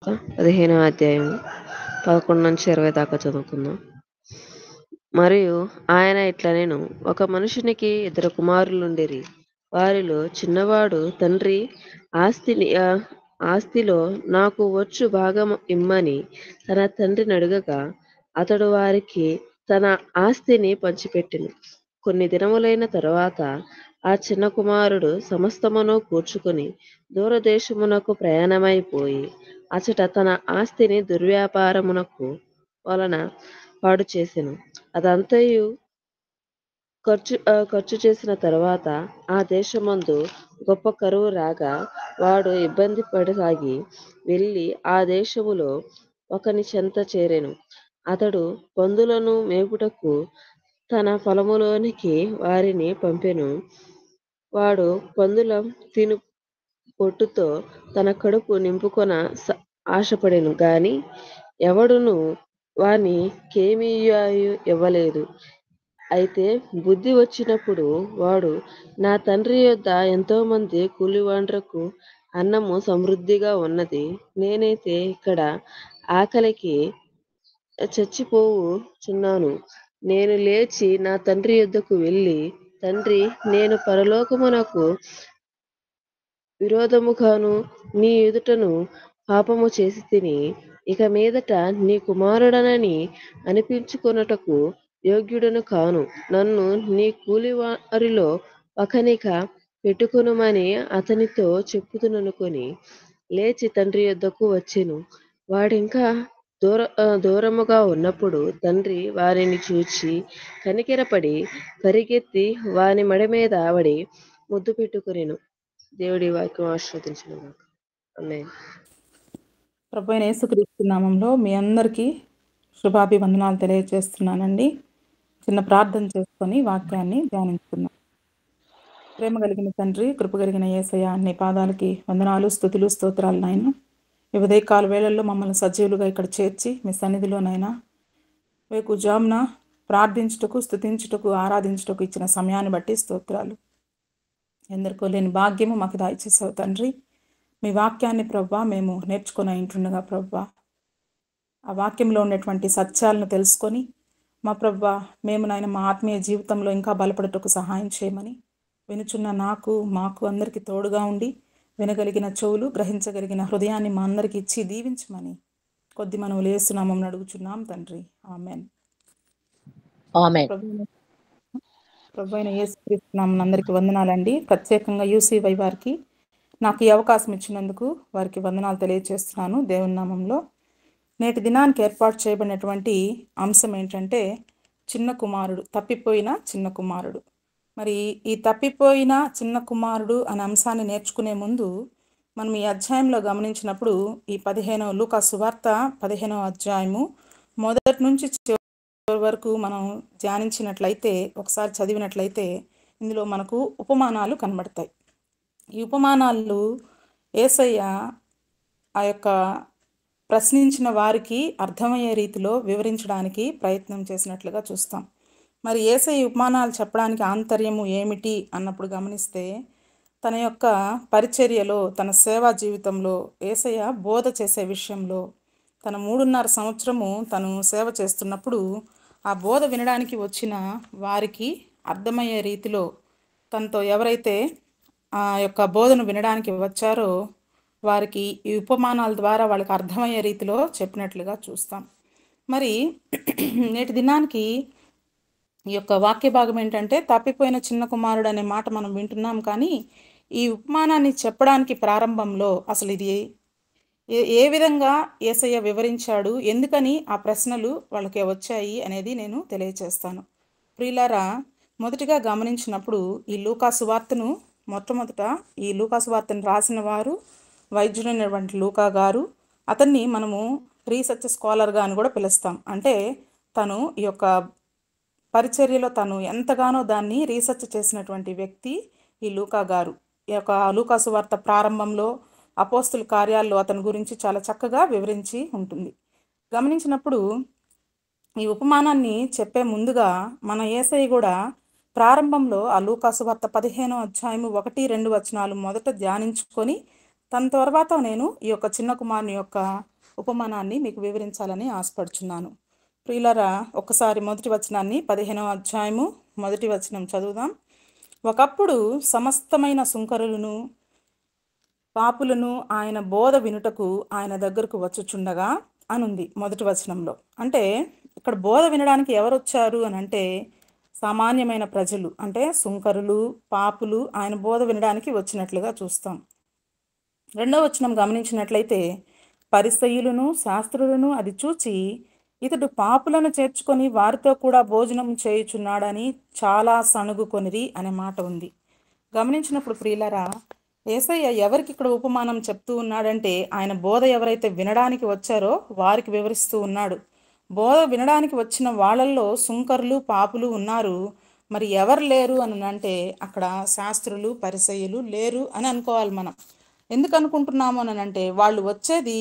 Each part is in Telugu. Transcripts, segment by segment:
15వ అధ్యాయం 11-20 దాకా చదువుకుందాం. మరియు ఆయన ఇట్లనెను, ఒక మనుషునికి 2 కుమారులుండిరి. వారిలో చిన్నవాడు తండ్రి ఆస్తిలో నాకు వచ్చు భాగము ఇమ్మని తన తండ్రినడుగగా, అతడు వారికి తన ఆస్తిని పంచిపెట్టెను. కొన్ని దినములైన తరువాత ఆ చిన్న కుమారుడు సమస్తమును కూర్చుకొని దూరదేశమునకు ప్రయాణమైపోయి, అచట తన ఆస్తిని దుర్వ్యాపారమునకు వలన పాడు చేసెను. అదంతయు ఖర్చు చేసిన తరువాత ఆ దేశమందు గొప్ప కరువు రాగా, వాడు ఇబ్బంది పడసాగి వెళ్ళి ఆ దేశములో ఒకని చెంత చేరెను. అతడు పందులను మేపుటకు తన పొలములోనికి వారిని పంపెను. వాడు పందుల తిను పొట్టుతో తన కడుపు నింపుకొన ఆశపడెను గాని ఎవడును వాని కేమీయు ఇవ్వలేదు. అయితే బుద్ధి వచ్చినప్పుడు వాడు, నా తండ్రి యొద్ద ఎంతో మంది కూలివాండ్రకు అన్నము సమృద్ధిగా ఉన్నది, నేనైతే ఇక్కడ ఆకలికి చచ్చిపోవుచున్నాను. నేను లేచి నా తండ్రి యొద్దకు వెళ్ళి, తండ్రి, నేను పరలోకమునకు విరోధముగాను నీ ఎదుటను పాపము చేసితిని. ఇక మీదట నీ కుమారుడనని అనిపించుకొనుటకు యోగ్యుడను కాను. నన్ను నీ కూలివారిలో ఒకనిగా పెట్టుకొనుమని అతనితో చెప్పుదుననుకొని లేచి తండ్రి యొద్దకు వచ్చెను. వాడింకా దూరముగా ఉన్నప్పుడు తండ్రి వారిని చూచి కనికరపడి పరిగెత్తి వాని మెడ మీద పడి ముద్దు పెట్టుకొనెను. దేవుడి వాక్యం ఆశీర్వదించును గాక. ఆమేన్. ప్రభువైన యేసుక్రీస్తు నామంలో మీ అందరికీ శుభాభివందనాలు తెలియజేస్తున్నానండి. చిన్న ప్రార్థన చేసుకొని వాక్యాన్ని ధ్యానించుకుందాం. ప్రేమ కలిగిన తండ్రి, కృప కలిగిన యేసయ్య, నీ పాదాలకి వందనాలు, స్తుతులు, స్తోత్రాలు నాయన. ఈ ఉదయకాల వేళల్లో మమ్మల్ని సజీవులుగా ఇక్కడ చేర్చి మీ సన్నిధిలోనైనా వేకుజామున ప్రార్థించుటకు, స్తుతించుటకు, ఆరాధించుటకు ఇచ్చిన సమయాన్ని బట్టి స్తోత్రాలు. ఎందరికో లేని భాగ్యము మాకు దయచేసావు తండ్రి. మీ వాక్యాన్ని ప్రవ్వా మేము నేర్చుకొని ఉంటుండగా ప్రవ్వా, ఆ వాక్యంలో ఉన్నటువంటి సత్యాలను తెలుసుకొని మా ప్రవ్వా మేము నాయన మా ఆత్మీయ జీవితంలో ఇంకా బలపడటకు సహాయం చేయమని వినుచున్న మాకు అందరికీ తోడుగా ఉండి వినగలిగిన చెవులు, గ్రహించగలిగిన హృదయాన్ని మా అందరికి ఇచ్చి దీవించమని కొద్ది మనం లేస్తున్నామని అడుగుచున్నాం తండ్రి. ఆమెన్. ప్రభువైన యేసుక్రీస్తు నామమున అందరికీ వందనాలండి. ప్రత్యేకంగా యూసీవై వారికి నాకు ఈ అవకాశం ఇచ్చినందుకు వారికి వందనాలు తెలియజేస్తున్నాను దేవుని నామంలో. నేటి దినానికి ఏర్పాటు చేయబడినటువంటి అంశం ఏంటంటే చిన్న కుమారుడు, తప్పిపోయిన చిన్న కుమారుడు. మరి ఈ తప్పిపోయిన చిన్న కుమారుడు అనే అంశాన్ని నేర్చుకునే ముందు మనం ఈ అధ్యాయంలో గమనించినప్పుడు ఈ లూకా సువార్త 15వ అధ్యాయము మొదటి నుంచి చివరి వరకు మనం ధ్యానించినట్లయితే, ఒకసారి చదివినట్లయితే ఇందులో మనకు ఉపమానాలు కనబడతాయి. ఈ ఉపమానాలు యేసయ్య ఆ యొక్క ప్రశ్నించిన వారికి అర్థమయ్యే రీతిలో వివరించడానికి ప్రయత్నం చేసినట్లుగా చూస్తాం. మరి యేసయ్య ఉపమానాలు చెప్పడానికి ఆంతర్యము ఏమిటి అన్నప్పుడు గమనిస్తే, తన యొక్క పరిచర్యలో, తన సేవా జీవితంలో యేసయ్య బోధ చేసే విషయంలో తన 3.5 సంవత్సరము తను సేవ చేస్తున్నప్పుడు ఆ బోధ వినడానికి వచ్చిన వారికి అర్థమయ్యే రీతిలో తనతో ఎవరైతే ఆ యొక్క బోధను వినడానికి వచ్చారో వారికి ఈ ఉపమానాల ద్వారా వాళ్ళకి అర్థమయ్యే రీతిలో చెప్పినట్లుగా చూస్తాం. మరి నేటి దినానికి ఈ యొక్క వాక్య భాగం ఏంటంటే తప్పిపోయిన చిన్న కుమారుడు అనే మాట మనం వింటున్నాం. కానీ ఈ ఉపమానాన్ని చెప్పడానికి ప్రారంభంలో అసలు ఇది ఏ విధంగా యేసయ్య వివరించాడు, ఎందుకని ఆ ప్రశ్నలు వాళ్ళకి వచ్చాయి అనేది నేను తెలియచేస్తాను. ప్రియులారా, మొదటిగా గమనించినప్పుడు ఈ లూకా సువార్తను ఈ లూకా సువార్తను రాసిన వారు వైద్యుడైనటువంటి లూకా గారు. అతన్ని మనము రీసెర్చ్ స్కాలర్గా అని కూడా పిలుస్తాం. అంటే తను ఈ యొక్క పరిచర్యలో తను ఎంతగానో దాన్ని రీసెర్చ్ చేసినటువంటి వ్యక్తి ఈ లూకా గారు. ఈ యొక్క లూకా సువార్త ప్రారంభంలో అపోస్తుల కార్యాల్లో అతని గురించి చాలా చక్కగా వివరించి ఉంటుంది. గమనించినప్పుడు ఈ ఉపమానాన్ని చెప్పే ముందుగా మన యేసయ్య కూడా ప్రారంభంలో ఆ లూకా సువార్త 15వ అధ్యాయము 1-2 వచనాలు మొదట ధ్యానించుకొని తన తర్వాత నేను ఈ యొక్క చిన్న కుమారుని యొక్క ఉపమానాన్ని మీకు వివరించాలని ఆశపడుచున్నాను. ప్రియులారా, ఒక్కసారి మొదటి వచనాన్ని 15వ అధ్యాయము మొదటి వచనం చదువుదాం. ఒకప్పుడు సమస్తమైన సుంకరులను పాపులను ఆయన బోధ వినుటకు ఆయన దగ్గరకు వచ్చుచుండగా అనుంది మొదటి వచనంలో. అంటే ఇక్కడ బోధ వినడానికి ఎవరు వచ్చారు అని అంటే సామాన్యమైన ప్రజలు, అంటే సుంకరులు పాపులు ఆయన బోధ వినడానికి వచ్చినట్లుగా చూస్తాం. రెండవ వచనం గమనించినట్లయితే పరిసయ్యులను శాస్త్రులను అది చూచి ఇతడు పాపులను చేర్చుకొని వారితో కూడా భోజనం చేయుచున్నాడని చాలా సణుగుకొనిరి అనే మాట ఉంది. గమనించినప్పుడు ప్రియులారా, యేసయ్య ఎవరికి ఇక్కడ ఉపమానం చెప్తూ ఉన్నాడంటే ఆయన బోధ ఎవరైతే వినడానికి వచ్చారో వారికి వివరిస్తూ ఉన్నాడు. బోధ వినడానికి వచ్చిన వాళ్ళల్లో సుంకరులు పాపులు ఉన్నారు. మరి ఎవరు లేరు అని అంటే అక్కడ శాస్త్రులు పరిసయ్యులు లేరు అని అనుకోవాలి మనం. ఎందుకు అనుకుంటున్నాము అని అంటే వాళ్ళు వచ్చేది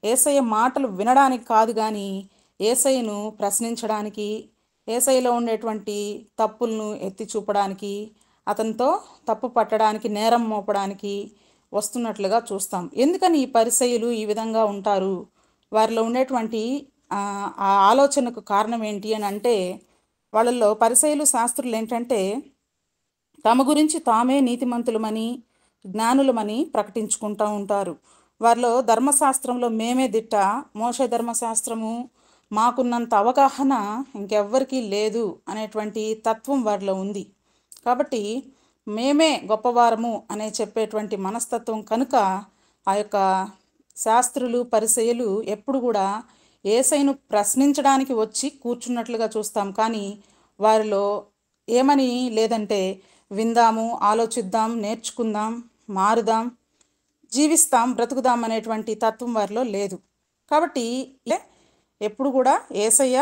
యేసయ్య మాటలు వినడానికి కాదు, కానీ యేసయ్యను ప్రశ్నించడానికి, యేసయ్యలో ఉండేటువంటి తప్పులను ఎత్తి చూపడానికి, అతనితో తప్పు పట్టడానికి, నేరం మోపడానికి వస్తున్నట్లుగా చూస్తాం. ఎందుకని ఈ పరిసయ్యులు ఈ విధంగా ఉంటారు? వారిలో ఉండేటువంటి ఆ ఆలోచనకు కారణం ఏంటి అని అంటే వాళ్ళల్లో పరిసయ్యులు శాస్త్రులు ఏంటంటే తమ గురించి తామే నీతిమంతులమని జ్ఞానులమని ప్రకటించుకుంటూ ఉంటారు. వారిలో ధర్మశాస్త్రంలో మేమే దిట్ట, మోషే ధర్మశాస్త్రము మాకున్నంత అవగాహన ఇంకెవ్వరికీ లేదు అనేటువంటి తత్వం వారిలో ఉంది. కాబట్టి మేమే గొప్పవారము అనే చెప్పేటువంటి మనస్తత్వం కనుక ఆ యొక్క శాస్త్రులు పరిసయ్యులు ఎప్పుడు కూడా యేసయ్యను ప్రశ్నించడానికి వచ్చి కూర్చున్నట్లుగా చూస్తాం. కానీ వారిలో ఏమని లేదంటే విందాము, ఆలోచిద్దాం, నేర్చుకుందాం, మారుదాం, జీవిస్తాం, బ్రతుకుదాం అనేటువంటి తత్వం వారిలో లేదు. కాబట్టి ఎప్పుడు కూడా యేసయ్య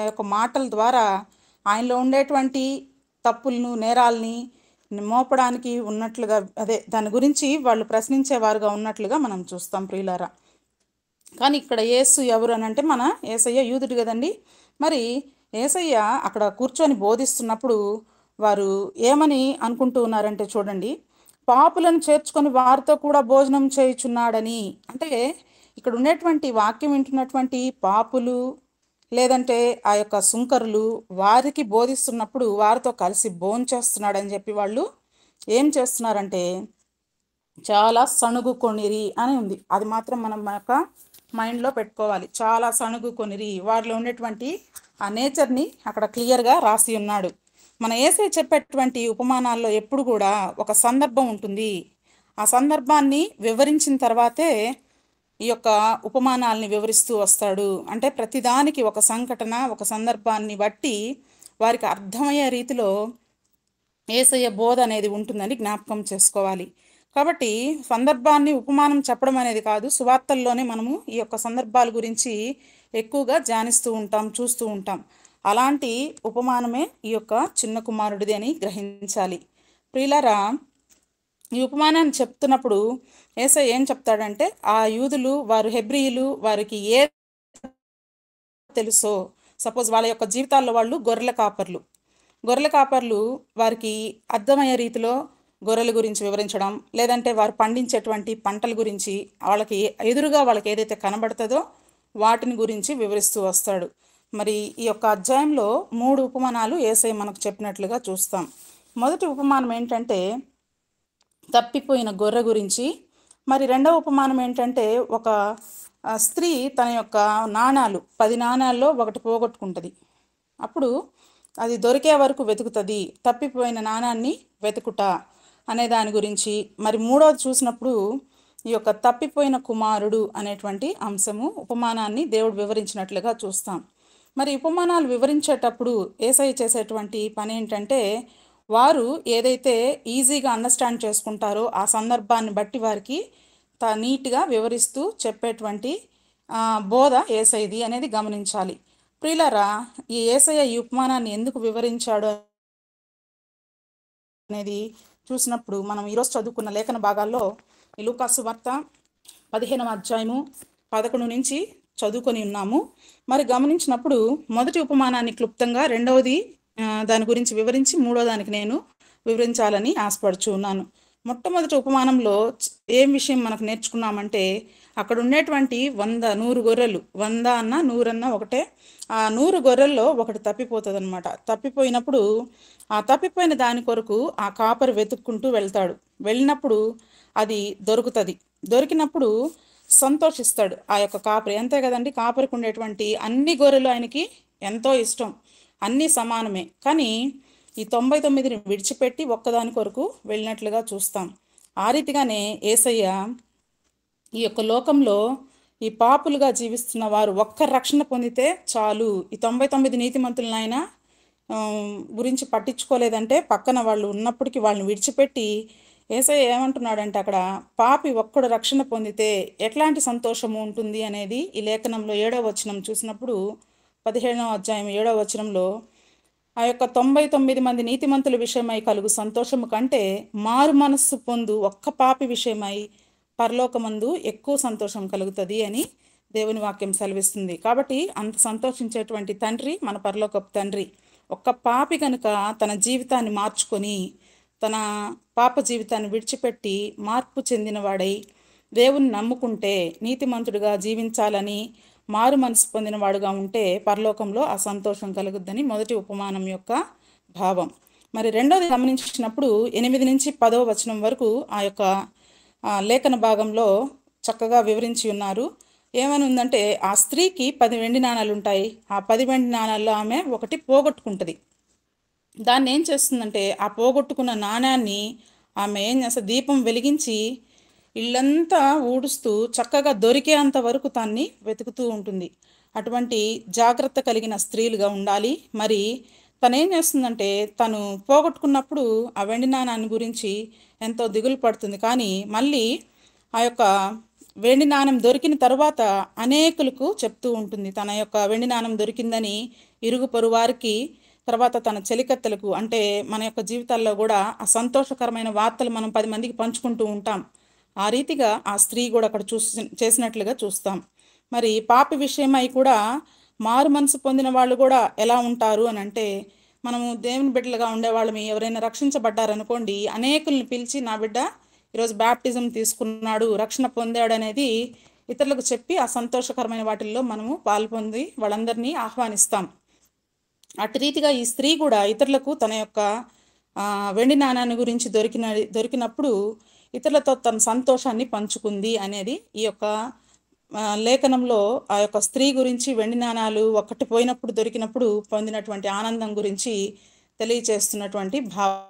యొక్క మాటల ద్వారా ఆయనలో ఉండేటువంటి తప్పులను నేరాల్ని మోపడానికి ఉన్నట్లుగా, అదే దాని గురించి వాళ్ళు ప్రశ్నించేవారుగా ఉన్నట్లుగా మనం చూస్తాం ప్రియులారా. కానీ ఇక్కడ యేసు ఎవరు అని అంటే మన యేసయ్య యూదుడు కదండి. మరి యేసయ్య అక్కడ కూర్చొని బోధిస్తున్నప్పుడు వారు ఏమని అనుకుంటూ ఉన్నారంటే చూడండి, పాపులను చేర్చుకొని వారితో కూడా భోజనం చేయుచున్నాడని. అంటే ఇక్కడ ఉండేటువంటి వాక్యం వింటున్నటువంటి పాపులు లేదంటే ఆ యొక్క సుంకరులు వారికి బోధిస్తున్నప్పుడు వారితో కలిసి భోంచేస్తున్నాడని చెప్పి వాళ్ళు ఏం చేస్తున్నారంటే చాలా సణుగుకొనిరి అని ఉంది. అది మాత్రం మనం మన యొక్క మైండ్లో పెట్టుకోవాలి. చాలా సణుగుకొనిరి, వారిలో ఉండేటువంటి ఆ నేచర్ని అక్కడ క్లియర్గా రాసి ఉన్నాడు. మన యేసయ్య చెప్పేటువంటి ఉపమానాల్లో ఎప్పుడు కూడా ఒక సందర్భం ఉంటుంది. ఆ సందర్భాన్ని వివరించిన తర్వాతే ఈ యొక్క ఉపమానాల్ని వివరిస్తూ వస్తాడు. అంటే ప్రతిదానికి ఒక సంఘటన, ఒక సందర్భాన్ని బట్టి వారికి అర్థమయ్యే రీతిలో యేసయ్య బోధ అనేది ఉంటుందని జ్ఞాపకం చేసుకోవాలి. కాబట్టి సందర్భాన్ని ఉపమానం చెప్పడం అనేది కాదు, సువార్తల్లోనే మనము ఈ యొక్క సందర్భాల గురించి ఎక్కువగా ధ్యానిస్తూ ఉంటాం, చూస్తూ ఉంటాం. అలాంటి ఉపమానమే ఈ యొక్క చిన్న కుమారుడిది అని గ్రహించాలి. ప్రియులారా, ఈ ఉపమానాన్ని చెప్తున్నప్పుడు యేసయ్య ఏం చెప్తాడంటే ఆ యూదులు, వారు హెబ్రీయులు, వారికి ఏ తెలుసో, సపోజ్ వాళ్ళ యొక్క జీవితాల్లో వాళ్ళు గొర్రెల కాపర్లు వారికి అర్థమయ్యే రీతిలో గొర్రెల గురించి వివరించడం, లేదంటే వారు పండించేటువంటి పంటల గురించి వాళ్ళకి ఎదురుగా వాళ్ళకి ఏదైతే కనబడుతుందో వాటిని గురించి వివరిస్తూ వస్తాడు. మరి ఈ యొక్క అధ్యాయంలో 3 ఉపమానాలు యేసయ్య మనకు చెప్పినట్లుగా చూస్తాం. మొదటి ఉపమానం ఏంటంటే తప్పిపోయిన గొర్రె గురించి. మరి రెండవ ఉపమానం ఏంటంటే ఒక స్త్రీ తన యొక్క నాణాలు 10 నాణాల్లో ఒకటి పోగొట్టుకుంటుంది. అప్పుడు అది దొరికే వరకు వెతుకుతుంది. తప్పిపోయిన నాణాన్ని వెతుకుట అనే దాని గురించి. మరి మూడవది చూసినప్పుడు ఈ యొక్క తప్పిపోయిన కుమారుడు అనేటువంటి అంశము ఉపమానాన్ని దేవుడు వివరించినట్లుగా చూస్తాం. మరి ఉపమానాలు వివరించేటప్పుడు యేసయ్య చేసేటువంటి పని ఏంటంటే వారు ఏదైతే ఈజీగా అండర్స్టాండ్ చేసుకుంటారో ఆ సందర్భాన్ని బట్టి వారికి నీట్గా వివరిస్తూ చెప్పేటువంటి బోధ యేసయ్యది అనేది గమనించాలి. ప్రియులారా, ఈ యేసయ్య ఈ ఉపమానాన్ని ఎందుకు వివరించాడు అనేది చూసినప్పుడు మనం ఈరోజు చదువుకున్న లేఖన భాగాల్లో ఈ లూకాసు వార్త 15వ అధ్యాయము 11 నుంచి చదువుకొని ఉన్నాము. మరి గమనించినప్పుడు మొదటి ఉపమానాన్ని క్లుప్తంగా, రెండవది దాని గురించి వివరించి, మూడో దానికి నేను వివరించాలని ఆశపడుచు ఉన్నాను. మొట్టమొదటి ఉపమానంలో ఏం విషయం మనకు నేర్చుకున్నామంటే అక్కడ ఉండేటువంటి 100 గొర్రెలు, 100 అన్న 100 అన్న ఒకటే. ఆ 100 గొర్రెల్లో ఒకటి తప్పిపోతుంది అనమాట. తప్పిపోయినప్పుడు ఆ తప్పిపోయిన దాని కొరకు ఆ కాపరి వెతుక్కుంటూ వెళ్తాడు. వెళ్ళినప్పుడు అది దొరుకుతుంది. దొరికినప్పుడు సంతోషిస్తాడు ఆ యొక్క కాపరి. అంతే కదండి, కాపరికి ఉండేటువంటి అన్ని గొర్రెలు ఆయనకి ఎంతో ఇష్టం, అన్నీ సమానమే. కానీ ఈ 99ని విడిచిపెట్టి ఒక్కదాని కొరకు వెళ్ళినట్లుగా చూస్తాం. ఆ రీతిగానే యేసయ్య ఈ యొక్క లోకంలో ఈ పాపులుగా జీవిస్తున్న వారు ఒక్క రక్షణ పొందితే చాలు. ఈ 99 నీతిమంతులను ఆయన గురించి పట్టించుకోలేదంటే, పక్కన వాళ్ళు ఉన్నప్పటికీ వాళ్ళని విడిచిపెట్టి యేసయ్య ఏమంటున్నాడంటే, అక్కడ పాపి ఒక్కడు రక్షణ పొందితే ఎట్లాంటి సంతోషము ఉంటుంది అనేది ఈ లేఖనంలో 7వ వచనం చూసినప్పుడు, 15వ అధ్యాయం 7వ వచనంలో ఆ యొక్క 99 మంది నీతిమంతుల విషయమై కలుగు సంతోషము కంటే మారు మనస్సు పొందు ఒక్క పాపి విషయమై పరలోకమందు ఎక్కువ సంతోషం కలుగుతుంది అని దేవుని వాక్యం సెలవిస్తుంది. కాబట్టి అంత సంతోషించేటువంటి తండ్రి మన పరలోకపు తండ్రి. ఒక్క పాపి కనుక తన జీవితాన్ని మార్చుకొని తన పాప జీవితాన్ని విడిచిపెట్టి మార్పు చెందినవాడై దేవుని నమ్ముకుంటే నీతిమంతుడిగా జీవించాలని మారు మనసు పొందినవాడుగా ఉంటే పరలోకంలో ఆ సంతోషం కలుగుద్దని మొదటి ఉపమానం యొక్క భావం. మరి రెండోది గమనించినప్పుడు 8 నుంచి 10వ వచనం వరకు ఆ యొక్క లేఖన భాగంలో చక్కగా వివరించి ఉన్నారు. ఏమని ఉందంటే, ఆ స్త్రీకి 10 వెండి నాణాలు ఉంటాయి. ఆ 10 వెండి నాణాల్లో ఆమె ఒకటి పోగొట్టుకుంటుంది. దాన్ని ఏం చేస్తుందంటే, ఆ పోగొట్టుకున్న నాణ్యాన్ని ఆమె ఏం చేస్తుంది, దీపం వెలిగించి ఇల్లంతా ఊడుస్తూ చక్కగా దొరికేంత వరకు దాన్ని వెతుకుతూ ఉంటుంది. అటువంటి జాగ్రత్త కలిగిన స్త్రీలుగా ఉండాలి. మరి తను ఏం చేస్తుందంటే, తను పోగొట్టుకున్నప్పుడు ఆ వెండి నాణాన్ని గురించి ఎంతో దిగులు పడుతుంది. కానీ మళ్ళీ ఆ యొక్క వెండి నాణం దొరికిన తర్వాత అనేకులకు చెప్తూ ఉంటుంది. తన యొక్క వెండి నాణం దొరికిందని ఇరుగు పొరుగు వారికి, తర్వాత తన చెలికత్తెలకు. అంటే మన యొక్క జీవితాల్లో కూడా ఆ సంతోషకరమైన వార్తలు మనం 10 మందికి పంచుకుంటూ ఉంటాం. ఆ రీతిగా ఆ స్త్రీ కూడా అక్కడ చేసినట్లుగా చూస్తాం. మరి పాపి విషయమై కూడా మారు మనసు పొందిన వాళ్ళు కూడా ఎలా ఉంటారు అని అంటే, మనము దేవుని బిడ్డలుగా ఉండేవాళ్ళమి ఎవరైనా రక్షించబడ్డారనుకోండి, అనేకుల్ని పిలిచి నా బిడ్డ ఈరోజు బ్యాప్టిజం తీసుకున్నాడు, రక్షణ పొందాడు అనేది ఇతరులకు చెప్పి ఆ సంతోషకరమైన వాటిల్లో మనము పాల్పొంది వాళ్ళందరినీ ఆహ్వానిస్తాం. అటు రీతిగా ఈ స్త్రీ కూడా ఇతరులకు తన యొక్క వెండి నాణాన్ని గురించి దొరికినప్పుడు ఇతరులతో తన సంతోషాన్ని పంచుకుంది అనేది ఈ యొక్క లేఖనంలో ఆ యొక్క స్త్రీ గురించి వెండి నాణాలు ఒక్కటి పోయినప్పుడు దొరికినప్పుడు పొందినటువంటి ఆనందం గురించి తెలియచేస్తున్నటువంటి భావం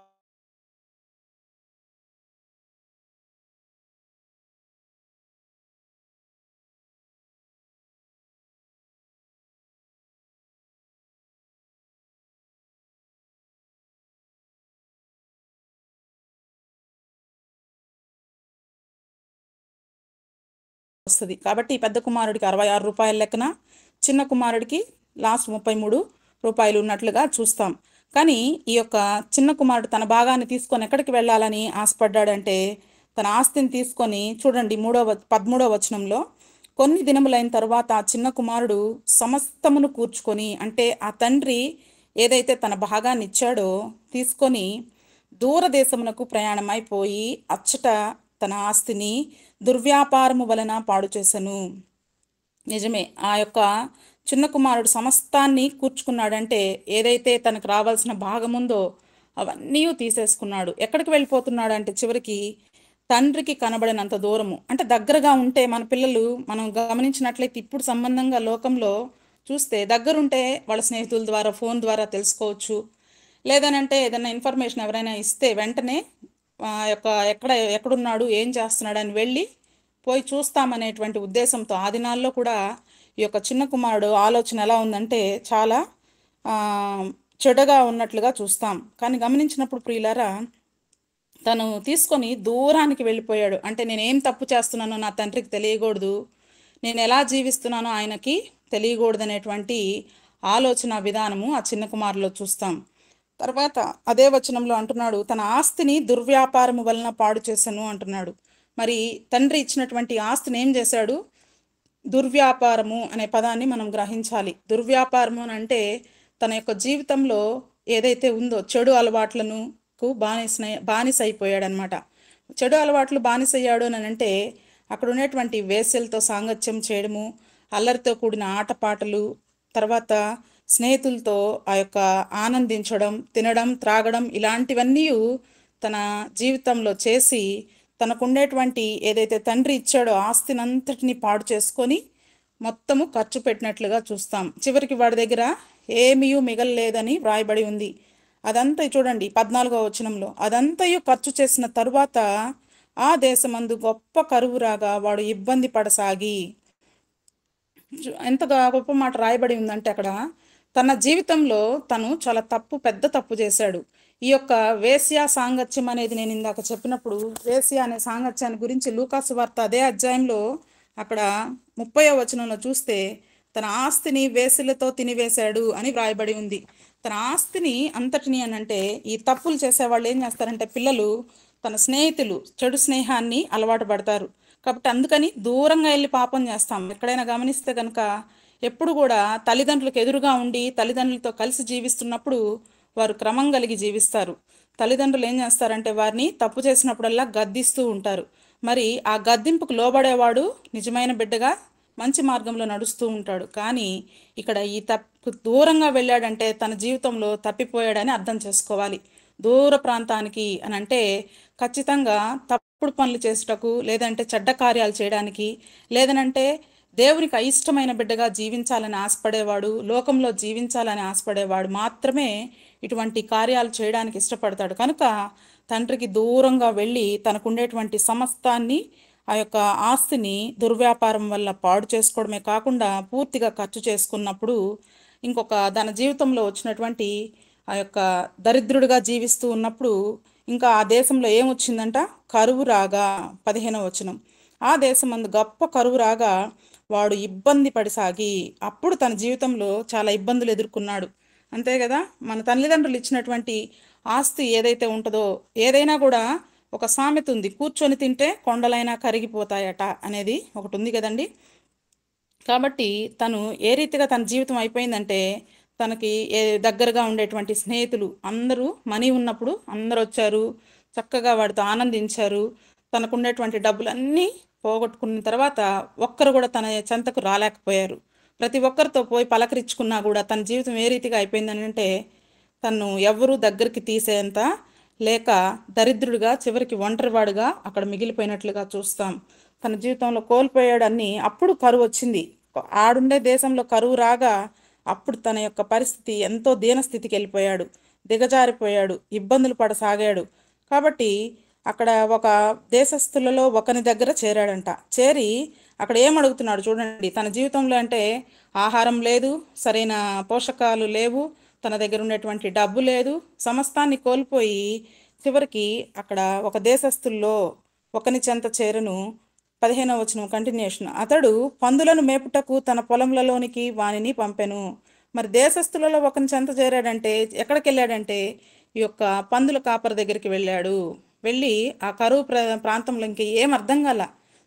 వస్తుంది. కాబట్టి ఈ పెద్ద కుమారుడికి 66 రూపాయల లెక్కన, చిన్న కుమారుడికి లాస్ట్ 33 రూపాయలు ఉన్నట్లుగా చూస్తాం. కానీ ఈ యొక్క చిన్న కుమారుడు తన భాగాన్ని తీసుకొని ఎక్కడికి వెళ్ళాలని ఆశపడ్డాడంటే, తన ఆస్తిని తీసుకొని చూడండి 13వ వచనంలో, కొన్ని దినములైన తర్వాత ఆ చిన్న కుమారుడు సమస్తమును కూర్చుకొని, అంటే ఆ తండ్రి ఏదైతే తన భాగాన్ని ఇచ్చాడో తీసుకొని దూరదేశమునకు ప్రయాణమైపోయి అచ్చట తన ఆస్తిని దుర్వ్యాపారము వలన పాడు చేసెను. నిజమే, ఆ యొక్క చిన్న కుమారుడు సమస్తాన్ని కూర్చుకున్నాడంటే ఏదైతే తనకు రావాల్సిన భాగం ఉందో అవన్నీ తీసేసుకున్నాడు. ఎక్కడికి వెళ్ళిపోతున్నాడు అంటే చివరికి తండ్రికి కనబడినంత దూరము. అంటే దగ్గరగా ఉంటే మన పిల్లలు మనం గమనించినట్లయితే ఇప్పుడు సంబంధంగా లోకంలో చూస్తే దగ్గరుంటే వాళ్ళ స్నేహితుల ద్వారా ఫోన్ ద్వారా తెలుసుకోవచ్చు. లేదనంటే ఏదైనా ఇన్ఫర్మేషన్ ఎవరైనా ఇస్తే వెంటనే ఎక్కడున్నాడు ఏం చేస్తున్నాడు అని వెళ్ళి పోయి చూస్తామనేటువంటి ఉద్దేశంతో ఆ దినాల్లో కూడా ఈ యొక్క చిన్న కుమారుడు ఆలోచన ఎలా ఉందంటే చాలా చెడుగా ఉన్నట్లుగా చూస్తాం. కానీ గమనించినప్పుడు ప్రియులారా, తను తీసుకొని దూరానికి వెళ్ళిపోయాడు. అంటే నేనేం తప్పు చేస్తున్నానో నా తండ్రికి తెలియకూడదు, నేను ఎలా జీవిస్తున్నానో ఆయనకి తెలియకూడదు అనేటువంటి ఆలోచన విధానము ఆ చిన్న కుమారులో చూస్తాం. తర్వాత అదే వచనంలో అంటున్నాడు, తన ఆస్తిని దుర్వ్యాపారము వలన పాడు చేశాను అంటున్నాడు. మరి తండ్రి ఇచ్చినటువంటి ఆస్తిని ఏం చేశాడు? దుర్వ్యాపారము అనే పదాన్ని మనం గ్రహించాలి. దుర్వ్యాపారము అని అంటే తన యొక్క జీవితంలో ఏదైతే ఉందో చెడు అలవాట్లను బానిస అయిపోయాడు అనమాట. చెడు అలవాట్లు బానిసయ్యాడు అని అంటే అక్కడ ఉన్నటువంటి వేశ్యలతో సాంగత్యం చేయడము, అల్లరితో కూడిన ఆటపాటలు, తర్వాత స్నేహితులతో ఆ యొక్క ఆనందించడం, తినడం, త్రాగడం ఇలాంటివన్నీ తన జీవితంలో చేసి తనకుండేటువంటి ఏదైతే తండ్రి ఇచ్చాడో ఆస్తినంతటిని పాడు చేసుకొని మొత్తము ఖర్చు పెట్టినట్లుగా చూస్తాం. చివరికి వాడి దగ్గర ఏమీ మిగలలేదని వ్రాయబడి ఉంది. అదంతా చూడండి 14వ వచనంలో, అదంతయు ఖర్చు చేసిన తరువాత ఆ దేశమందు గొప్ప కరువు రాగా వాడు ఇబ్బంది పడసాగి. ఎంతగా గొప్ప మాట రాయబడి ఉందంటే అక్కడ తన జీవితంలో తను చాలా పెద్ద తప్పు చేశాడు. ఈ యొక్క వేశ్యా సాంగత్యం అనేది నేను ఇందాక చెప్పినప్పుడు వేశ్య అనే సాంగత్యాన్ని గురించి లూకాసు వార్త అదే అధ్యాయంలో అక్కడ 30వ వచనంలో చూస్తే తన ఆస్తిని వేశ్యలతో తినివేశాడు అని వ్రాయబడి ఉంది. తన ఆస్తిని అంతటిని అని అంటే ఈ తప్పులు చేసేవాళ్ళు ఏం చేస్తారంటే పిల్లలు తన స్నేహితులు చెడు స్నేహాన్ని అలవాటు పడతారు. కాబట్టి అందుకని దూరంగా వెళ్ళి పాపం చేస్తాం. ఎక్కడైనా గమనిస్తే కనుక ఎప్పుడు కూడా తల్లిదండ్రులకు ఎదురుగా ఉండి తల్లిదండ్రులతో కలిసి జీవిస్తున్నప్పుడు వారు క్రమం కలిగి జీవిస్తారు. తల్లిదండ్రులు ఏం చేస్తారంటే వారిని తప్పు చేసినప్పుడల్లా గద్దిస్తూ ఉంటారు. మరి ఆ గద్దింపుకు లోబడేవాడు నిజమైన బిడ్డగా మంచి మార్గంలో నడుస్తూ ఉంటాడు. కానీ ఇక్కడ ఈ తప్పు దూరంగా వెళ్ళాడంటే తన జీవితంలో తప్పిపోయాడని అర్థం చేసుకోవాలి. దూర ప్రాంతానికి అని అంటే ఖచ్చితంగా తప్పుడు పనులు చేసేటకు, లేదంటే చెడ్డ కార్యాలు చేయడానికి, లేదనంటే దేవునికి అయిష్టమైన బిడ్డగా జీవించాలని ఆశపడేవాడు, లోకంలో జీవించాలని ఆశపడేవాడు మాత్రమే ఇటువంటి కార్యాలు చేయడానికి ఇష్టపడతాడు. కనుక తండ్రికి దూరంగా వెళ్ళి తనకుండేటువంటి సమస్తాన్ని ఆ యొక్క ఆస్తిని దుర్వ్యాపారం వల్ల పాడు చేసుకోవడమే కాకుండా పూర్తిగా ఖర్చు చేసుకున్నప్పుడు ఇంకొక తన జీవితంలో వచ్చినటువంటి ఆ యొక్క దరిద్రుడిగా జీవిస్తూ ఉన్నప్పుడు ఇంకా ఆ దేశంలో ఏమొచ్చిందంట, కరువు రాగా 15వ వచనం, ఆ దేశమందు గొప్ప కరువు రాగా వాడు ఇబ్బంది పడిసాగి. అప్పుడు తన జీవితంలో చాలా ఇబ్బందులు ఎదుర్కొన్నాడు. అంతే కదా, మన తల్లిదండ్రులు ఇచ్చినటువంటి ఆస్తి ఏదైతే ఉంటుందో, ఏదైనా కూడా ఒక సామెత ఉంది, కూర్చొని తింటే కొండలైనా కరిగిపోతాయట అనేది ఒకటి ఉంది కదండి. కాబట్టి తను ఏ రీతిగా తన జీవితం అయిపోయిందంటే తనకి దగ్గరగా ఉండేటువంటి స్నేహితులు అందరూ మనీ ఉన్నప్పుడు అందరూ వచ్చారు, చక్కగా వాడితో ఆనందించారు. తనకు ఉండేటువంటి డబ్బులన్నీ పోగొట్టుకున్న తర్వాత ఒక్కరు కూడా తన చెంతకు రాలేకపోయారు. ప్రతి ఒక్కరితో పోయి పలకరించుకున్నా కూడా తన జీవితం ఏ రీతిగా అయిపోయిందని అంటే తను ఎవరూ దగ్గరికి తీసేంత లేక దరిద్రుడిగా చివరికి ఒంటరివాడుగా అక్కడ మిగిలిపోయినట్లుగా చూస్తాం. తన జీవితంలో కోల్పోయాడని. అప్పుడు కరువు వచ్చింది, ఆడుండే దేశంలో కరువు రాగా అప్పుడు తన యొక్క పరిస్థితి ఎంతో దీనస్థితికి వెళ్ళిపోయాడు, దిగజారిపోయాడు, ఇబ్బందులు పడసాగాడు. కాబట్టి అక్కడ ఒక దేశస్థులలో ఒకని దగ్గర చేరాడంట. చేరి అక్కడ ఏమడుగుతున్నాడు చూడండి, తన జీవితంలో అంటే ఆహారం లేదు, సరైన పోషకాలు లేవు, తన దగ్గర ఉండేటువంటి డబ్బు లేదు, సమస్తాన్ని కోల్పోయి చివరికి అక్కడ ఒక దేశస్థుల్లో ఒకని చెంత చేరను. 15వ వచనం కంటిన్యూషన్, అతడు పందులను మేపుటకు తన పొలంలలోనికి వానిని పంపెను. మరి దేశస్థులలో ఒకని చెంత చేరాడంటే ఎక్కడికి వెళ్ళాడంటే ఈ యొక్క పందుల కాపర దగ్గరికి వెళ్ళాడు. వెళ్ళి ఆ కరువు ప్రాంతంలో ఇంక ఏం అర్థం కాల,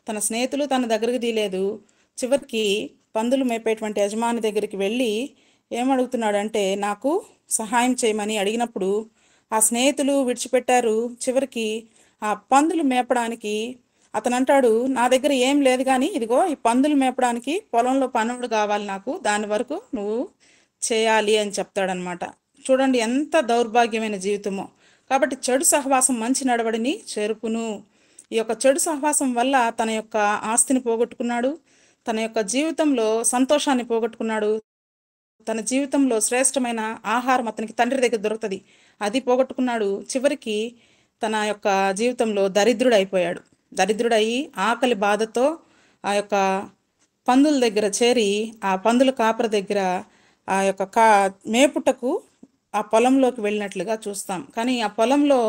తన స్నేహితులు తన దగ్గరికి తీయలేదు. చివరికి పందులు మేపేటువంటి యజమాని దగ్గరికి వెళ్ళి ఏమడుగుతున్నాడంటే నాకు సహాయం చేయమని అడిగినప్పుడు ఆ స్నేహితులు విడిచిపెట్టారు. చివరికి ఆ పందులు మేపడానికి అతను అంటాడు, నా దగ్గర ఏం లేదు కానీ ఇదిగో ఈ పందులు మేపడానికి పొలంలో పనుడు కావాలి నాకు, దాని వరకు నువ్వు చేయాలి అని చెప్తాడనమాట. చూడండి ఎంత దౌర్భాగ్యమైన జీవితమో. కాబట్టి చెడు సహవాసం మంచి నడవడిని చేరుకును. ఈ యొక్క చెడు సహవాసం వల్ల తన యొక్క ఆస్తిని పోగొట్టుకున్నాడు, తన యొక్క జీవితంలో సంతోషాన్ని పోగొట్టుకున్నాడు, తన జీవితంలో శ్రేష్టమైన ఆహారం అతనికి తండ్రి దగ్గర దొరుకుతుంది, అది పోగొట్టుకున్నాడు. చివరికి తన యొక్క జీవితంలో దరిద్రుడైపోయాడు. దరిద్రుడయి ఆకలి బాధతో ఆ యొక్క పందుల దగ్గర చేరి ఆ పందుల కాపర దగ్గర ఆ యొక్క మేపుటకు ఆ పొలంలోకి వెళ్ళినట్లుగా చూస్తాం. కానీ ఆ పొలంలో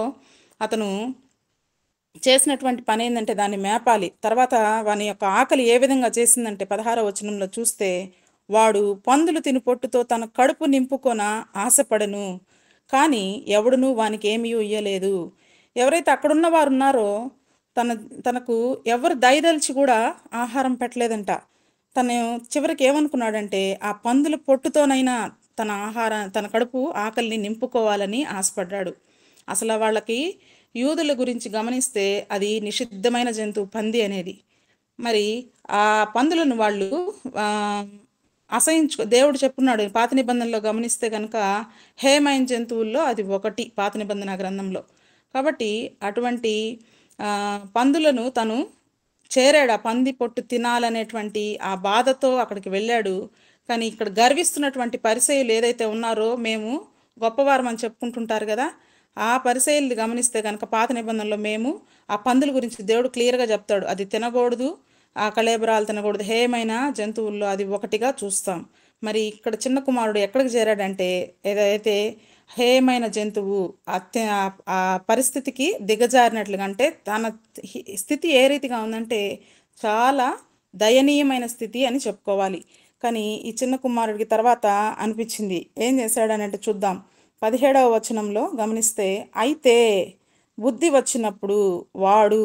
అతను చేసినటువంటి పని ఏంటంటే దాన్ని మేపాలి. తర్వాత వాని యొక్క ఆకలి ఏ విధంగా చేసిందంటే 16వ వచనంలో చూస్తే వాడు పందులు తిని పొట్టుతో తన కడుపు నింపుకొన ఆశపడను, కానీ ఎవడునూ వానికి ఏమీ ఇయ్యలేదు. ఎవరైతే అక్కడున్న వారు ఉన్నారో తనకు ఎవరు దయదలిచి కూడా ఆహారం పెట్టలేదంట. తను చివరికి ఏమనుకున్నాడంటే ఆ పందుల పొట్టుతోనైనా తన కడుపు ఆకలిని నింపుకోవాలని ఆశపడ్డాడు. అసలు వాళ్ళకి యూదుల గురించి గమనిస్తే అది నిషిద్ధమైన జంతువు పంది అనేది. మరి ఆ పందులను వాళ్ళు ఆ, దేవుడు చెప్పున్నాడు పాత నిబంధనలో గమనిస్తే కనుక హేమైన జంతువుల్లో అది ఒకటి పాత నిబంధన గ్రంథంలో. కాబట్టి అటువంటి ఆ, పందులను తను చేరాడు, ఆ పంది పొట్టు తినాలనేటువంటి ఆ బాధతో అక్కడికి వెళ్ళాడు. కానీ ఇక్కడ గర్విస్తున్నటువంటి పరిసయ్యులు ఏదైతే ఉన్నారో, మేము గొప్పవారం అని చెప్పుకుంటుంటారు కదా, ఆ పరిసయ్యులు గమనిస్తే కనుక పాత నిబంధనలో మేము ఆ పందుల గురించి దేవుడు క్లియర్గా చెప్తాడు, అది తినకూడదు, ఆ కళేబరాలు తినకూడదు, హేయమైన జంతువుల్లో అది ఒకటిగా చూస్తాం. మరి ఇక్కడ చిన్న కుమారుడు ఎక్కడికి చేరాడంటే, ఏదైతే హేయమైన జంతువు ఆ పరిస్థితికి దిగజారినట్లుగా, అంటే తన స్థితి ఏ రీతిగా ఉందంటే చాలా దయనీయమైన స్థితి అని చెప్పుకోవాలి. కానీ ఈ చిన్న కుమారుడికి తర్వాత అనిపించింది, ఏం చేశాడనంటే చూద్దాం. 17వ వచనంలో గమనిస్తే, అయితే బుద్ధి వచ్చినప్పుడు వాడు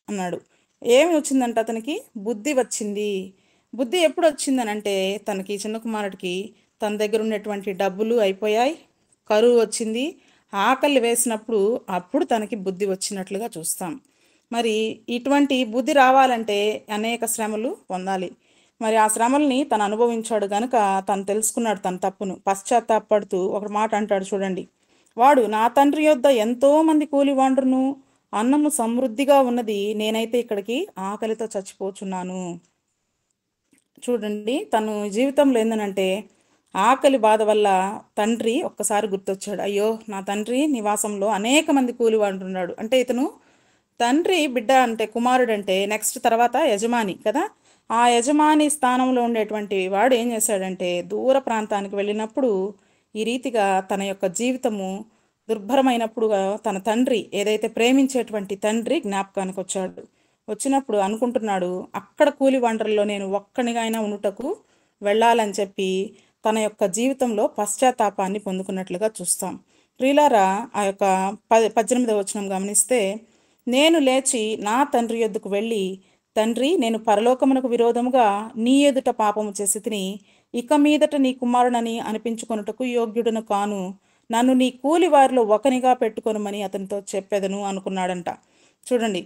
అన్నాడు. ఏమి వచ్చిందంట అతనికి? బుద్ధి వచ్చింది. బుద్ధి ఎప్పుడు వచ్చిందనంటే, తనకి చిన్న కుమారుడికి తన దగ్గర ఉన్నటువంటి డబ్బులు అయిపోయాయి, కరువు వచ్చింది, ఆకలి వేసినప్పుడు అప్పుడు తనకి బుద్ధి వచ్చినట్లుగా చూస్తాం. మరి ఇటువంటి బుద్ధి రావాలంటే అనేక శ్రమలు పొందాలి. మరి ఆ శ్రమల్ని తను అనుభవించాడు గనుక తను తెలుసుకున్నాడు తన తప్పును. పశ్చాత్తాపడుతూ ఒక మాట అంటాడు చూడండి, వాడు నా తండ్రి యొద్ద ఎంతో మంది కూలివాండ్రును, అన్నము సమృద్ధిగా ఉన్నది, నేనైతే ఇక్కడికి ఆకలితో చచ్చిపోచున్నాను. చూడండి, తను జీవితంలో ఏందనంటే ఆకలి బాధ వల్ల తండ్రి ఒక్కసారి గుర్తొచ్చాడు. అయ్యో, నా తండ్రి నివాసంలో అనేక మంది కూలివాడున్నాడు. అంటే ఇతను తండ్రి బిడ్డ అంటే కుమారుడు అంటే నెక్స్ట్ తర్వాత యజమాని కదా. ఆ యజమాని స్థానంలో ఉండేటువంటి వాడు ఏం చేశాడంటే దూర ప్రాంతానికి వెళ్ళినప్పుడు ఈ రీతిగా తన యొక్క జీవితము దుర్భరమైనప్పుడు తన తండ్రి, ఏదైతే ప్రేమించేటువంటి తండ్రి జ్ఞాపకానికి వచ్చాడు. వచ్చినప్పుడు అనుకుంటున్నాడు, అక్కడ కూలి వంటల్లో నేను ఒక్కనిగా అయినా ఉండుటకు వెళ్ళాలని చెప్పి తన యొక్క జీవితంలో పశ్చాత్తాపాన్ని పొందుకున్నట్లుగా చూస్తాం. ప్రియులారా, ఆ యొక్క 18వ వచనం గమనిస్తే, నేను లేచి నా తండ్రి యొద్దకు వెళ్ళి, తండ్రి, నేను పరలోకమునకు విరోధముగా నీ ఎదుట పాపము చేసి తిని, ఇక మీదట నీ కుమారునని అనిపించుకొనుటకు యోగ్యుడను కాను, నన్ను నీ కూలి వారిలో ఒకనిగా పెట్టుకొనమని అతనితో చెప్పెదను అనుకున్నాడంట. చూడండి,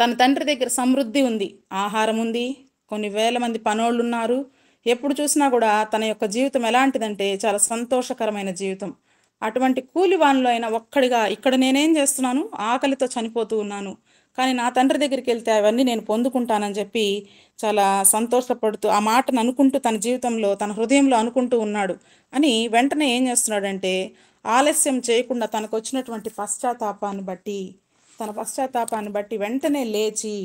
తన తండ్రి దగ్గర సమృద్ధి ఉంది, ఆహారం ఉంది, కొన్ని వేల మంది పనోళ్ళు ఉన్నారు. ఎప్పుడు చూసినా కూడా తన యొక్క జీవితం ఎలాంటిదంటే చాలా సంతోషకరమైన జీవితం. అటువంటి కూలివాన్లో అయినా ఒక్కడిగా ఇక్కడ నేనేం చేస్తున్నాను, ఆకలితో చనిపోతూ ఉన్నాను, కానీ నా తండ్రి దగ్గరికి వెళ్తే అవన్నీ నేను పొందుకుంటానని చెప్పి చాలా సంతోషపడుతూ ఆ మాటను అనుకుంటూ తన జీవితంలో తన హృదయంలో అనుకుంటూ ఉన్నాడు. అని వెంటనే ఏం చేస్తున్నాడంటే ఆలస్యం చేయకుండా తనకు వచ్చినటువంటి పశ్చాత్తాపాన్ని బట్టి వెంటనే లేచి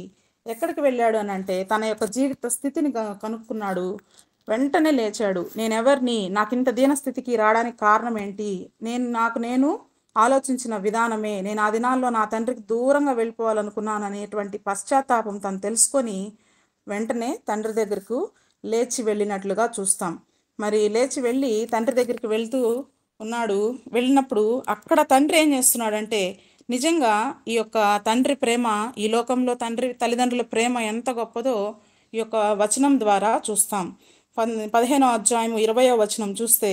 ఎక్కడికి వెళ్ళాడు అని అంటే తన యొక్క జీవిత స్థితిని కనుక్కున్నాడు. వెంటనే లేచాడు. నేనెవరిని, నాకింత దీనస్థితికి రావడానికి కారణం ఏంటి, నేను ఆలోచించిన విధానమే, నేను ఆ దినాల్లో నా తండ్రికి దూరంగా వెళ్ళిపోవాలనుకున్నాను అనేటువంటి పశ్చాత్తాపం తను తెలుసుకొని వెంటనే తండ్రి దగ్గరకు లేచి వెళ్ళినట్లుగా చూస్తాం. మరి లేచి వెళ్ళి తండ్రి దగ్గరికి వెళ్తూ ఉన్నాడు. వెళ్ళినప్పుడు అక్కడ తండ్రి ఏం చేస్తున్నాడంటే, నిజంగా ఈ యొక్క తండ్రి ప్రేమ, ఈ లోకంలో తల్లిదండ్రుల ప్రేమ ఎంత గొప్పదో ఈ యొక్క వచనం ద్వారా చూస్తాం. 15వ అధ్యాయం 20వ వచనం చూస్తే,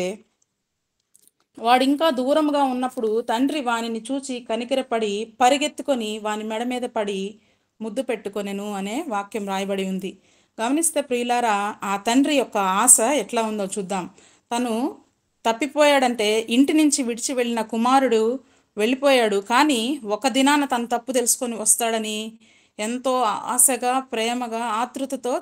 వాడింకా దూరంగా ఉన్నప్పుడు తండ్రి వానిని చూచి కనికరపడి పరిగెత్తుకొని వాని మెడ మీద పడి ముద్దు పెట్టుకొనెను అనే వాక్యం రాయబడి ఉంది. గమనిస్తే ప్రియులారా, ఆ తండ్రి యొక్క ఆశ ఎట్లా ఉందో చూద్దాం. తను తప్పిపోయాడంటే ఇంటి నుంచి విడిచి వెళ్ళిన కుమారుడు వెళ్ళిపోయాడు, కానీ ఒక దినాన తన తప్పు తెలుసుకొని వస్తాడని ఎంతో ఆశగా, ప్రేమగా, ఆతృతతో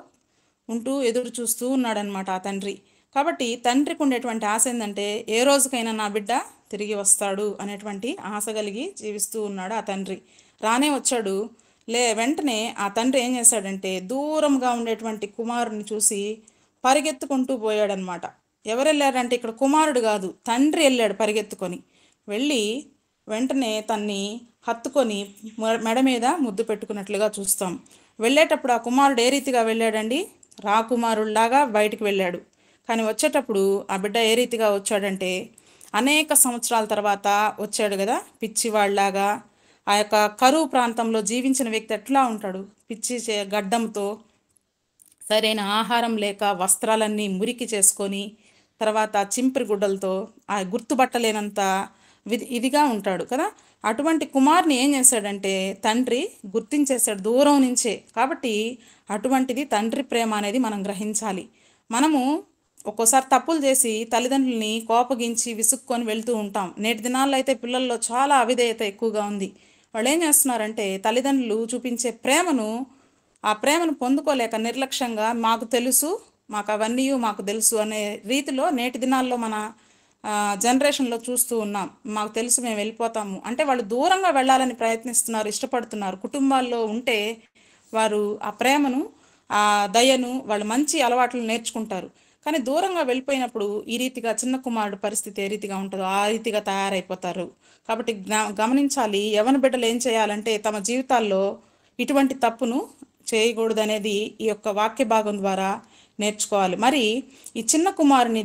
ఉంటూ ఎదురు చూస్తూ ఉన్నాడనమాట ఆ తండ్రి. కాబట్టి తండ్రికి ఉండేటువంటి ఆశ ఏంటంటే ఏ రోజుకైనా నా బిడ్డ తిరిగి వస్తాడు అనేటువంటి ఆశ కలిగి జీవిస్తూ ఉన్నాడు ఆ తండ్రి. రానే వచ్చాడు. వెంటనే ఆ తండ్రి ఏం చేశాడంటే దూరంగా ఉండేటువంటి కుమారుడిని చూసి పరిగెత్తుకుంటూ పోయాడనమాట. ఎవరు వెళ్ళారంటే ఇక్కడ కుమారుడు కాదు, తండ్రి వెళ్ళాడు పరిగెత్తుకొని. వెళ్ళి వెంటనే తన్ని హత్తుకొని మెడ మీద ముద్దు పెట్టుకున్నట్లుగా చూస్తాం. వెళ్ళేటప్పుడు ఆ కుమారుడు ఏ రీతిగా వెళ్ళాడండి, రాకుమారుడిలాగా బయటికి వెళ్ళాడు. కానీ వచ్చేటప్పుడు ఆ బిడ్డ ఏ రీతిగా వచ్చాడంటే అనేక సంవత్సరాల తర్వాత వచ్చాడు కదా, పిచ్చివాళ్లాగా. ఆ యొక్క కరువు ప్రాంతంలో జీవించిన వ్యక్తి ఎట్లా ఉంటాడు, పిచ్చి గడ్డంతో, సరైన ఆహారం లేక వస్త్రాలన్నీ మురికి చేసుకొని, తర్వాత చింపిరి గుడ్డలతో, ఆ గుర్తుపట్టలేనంత ఇదిగా ఉంటాడు కదా. అటువంటి కుమారుని ఏం చేశాడంటే తండ్రి గుర్తించేశాడు దూరం నుంచే. కాబట్టి అటువంటిది తండ్రి ప్రేమ అనేది మనం గ్రహించాలి. మనము ఒక్కోసారి తప్పులు చేసి తల్లిదండ్రుల్ని కోపగించి విసుక్కొని వెళ్తూ ఉంటాం. నేటి దినాల్లో అయితే పిల్లల్లో చాలా అవిధేయత ఎక్కువగా ఉంది. వాళ్ళు ఏం చేస్తున్నారంటే తల్లిదండ్రులు చూపించే ఆ ప్రేమను పొందుకోలేక నిర్లక్ష్యంగా మాకు తెలుసు, మాకు అవన్నీ మాకు తెలుసు అనే రీతిలో నేటి దినాల్లో మన జనరేషన్లో చూస్తూ ఉన్నాం. మాకు తెలుసు, మేము వెళ్ళిపోతాము అంటే వాళ్ళు దూరంగా వెళ్ళాలని ప్రయత్నిస్తున్నారు, ఇష్టపడుతున్నారు. కుటుంబాల్లో ఉంటే వారు ఆ ప్రేమను, ఆ దయను, వాళ్ళు మంచి అలవాట్లు నేర్చుకుంటారు. కానీ దూరంగా వెళ్ళిపోయినప్పుడు ఈ రీతిగా చిన్న కుమారుడు పరిస్థితి ఏ రీతిగా ఉంటుందో ఆ రీతిగా తయారైపోతారు. కాబట్టి గమనించాలి, యవన బిడ్డలు ఏం చేయాలంటే తమ జీవితాల్లో ఇటువంటి తప్పును చేయకూడదనేది ఈ యొక్క వాక్య భాగం ద్వారా నేర్చుకోవాలి. మరి ఈ చిన్న కుమారుని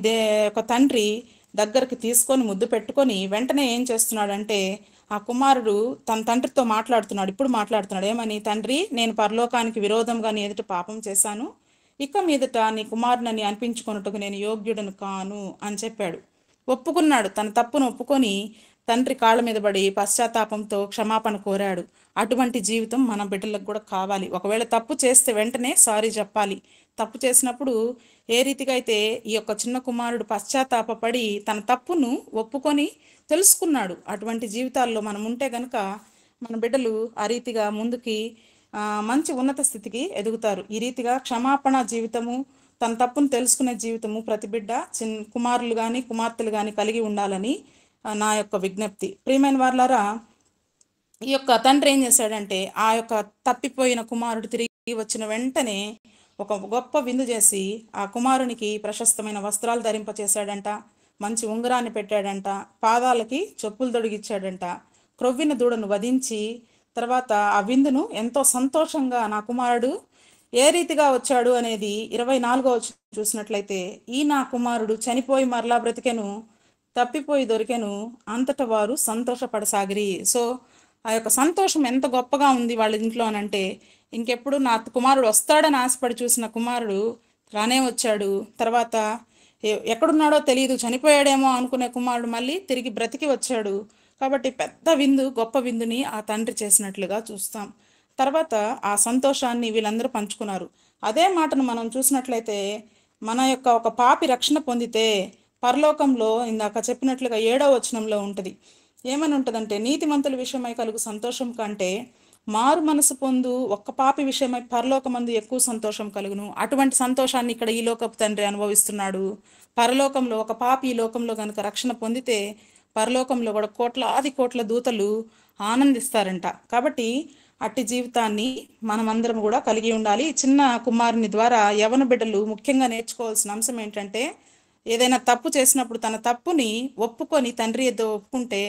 ఒక తండ్రి దగ్గరికి తీసుకొని ముద్దు పెట్టుకొని వెంటనే ఏం చేస్తున్నాడంటే ఆ కుమారుడు తన తండ్రితో మాట్లాడుతున్నాడు. ఇప్పుడు మాట్లాడుతున్నాడు ఏమని, తండ్రి నేను పరలోకానికి విరోధంగా నీ ఎదుట పాపం చేశాను, ఇక మీదట నీ కుమారుని అనిపించుకొనుటకు నేను యోగ్యుడను కాను అని చెప్పాడు. ఒప్పుకున్నాడు, తన తప్పును ఒప్పుకొని తండ్రి కాళ్ళ మీద పడి పశ్చాత్తాపంతో క్షమాపణ కోరాడు. అటువంటి జీవితం మన బిడ్డలకు కూడా కావాలి. ఒకవేళ తప్పు చేస్తే వెంటనే సారీ చెప్పాలి. తప్పు చేసినప్పుడు ఏ రీతిగా అయితే ఈ యొక్క చిన్న కుమారుడు పశ్చాత్తాపడి తన తప్పును ఒప్పుకొని తెలుసుకున్నాడు, అటువంటి జీవితాల్లో మనం ఉంటే గనక మన బిడ్డలు ఆ రీతిగా ముందుకి మంచి ఉన్నత స్థితికి ఎదుగుతారు. ఈ రీతిగా క్షమాపణ జీవితము, తన తప్పును తెలుసుకునే జీవితము ప్రతి బిడ్డ కుమారులు కానీ కుమార్తెలు కానీ కలిగి ఉండాలని నా యొక్క విజ్ఞప్తి. ప్రియమైన వారలారా, ఈ యొక్క తండ్రి ఏం చేశాడంటే ఆ యొక్క తప్పిపోయిన కుమారుడు తిరిగి వచ్చిన వెంటనే ఒక గొప్ప విందు చేసి ఆ కుమారునికి ప్రశస్తమైన వస్త్రాలు ధరింపచేశాడంట, మంచి ఉంగరాన్ని పెట్టాడంట, పాదాలకి చెప్పులు తొడిగిచ్చాడంట, క్రొవ్విన దూడను వధించి తర్వాత ఆ విందును ఎంతో సంతోషంగా నా కుమారుడు ఏ రీతిగా వచ్చాడు అనేది 24వ వచనం చూసినట్లయితే, ఈ నా కుమారుడు చనిపోయి మరలా బ్రతికెను, తప్పిపోయి దొరికెను, అంతటా వారు సంతోషపడసాగిరి. సో ఆ యొక్క సంతోషం ఎంత గొప్పగా ఉంది వాళ్ళ ఇంట్లో అనంటే, ఇంకెప్పుడు నా కుమారుడు వస్తాడని ఆశపడి చూసిన కుమారుడు రానే వచ్చాడు. తర్వాత ఎక్కడున్నాడో తెలియదు, చనిపోయాడేమో అనుకునే కుమారుడు మళ్ళీ తిరిగి బ్రతికి వచ్చాడు. కాబట్టి పెద్ద విందు, గొప్ప విందుని ఆ తండ్రి చేసినట్లుగా చూస్తాం. తర్వాత ఆ సంతోషాన్ని వీళ్ళందరూ పంచుకున్నారు. అదే మాటను మనం చూసినట్లయితే మన యొక్క ఒక పాపి రక్షణ పొందితే పరలోకంలో ఇందాక చెప్పినట్లుగా 7వ వచనంలో ఉంటుంది. ఏమని ఉంటుందంటే, నీతిమంతుల విషయమై కలుగు సంతోషం కంటే మారు మనసు పొందు ఒక్క పాపి విషయమై పరలోకమందు ఎక్కువ సంతోషం కలుగును. అటువంటి సంతోషాన్ని ఇక్కడ ఈ లోకపు తండ్రి అనుభవిస్తున్నాడు. పరలోకంలో ఒక పాపి ఈ లోకంలో కనుక రక్షణ పొందితే పరలోకంలో కూడా కోట్ల దూతలు ఆనందిస్తారంట. కాబట్టి అట్టి జీవితాన్ని మనమందరం కూడా కలిగి ఉండాలి. చిన్న కుమారుని ద్వారా యవన బిడ్డలు ముఖ్యంగా నేర్చుకోవాల్సిన అంశం ఏంటంటే, ఏదైనా తప్పు చేసినప్పుడు తన తప్పుని ఒప్పుకొని తండ్రి ఎద్దు ఒప్పుకుంటే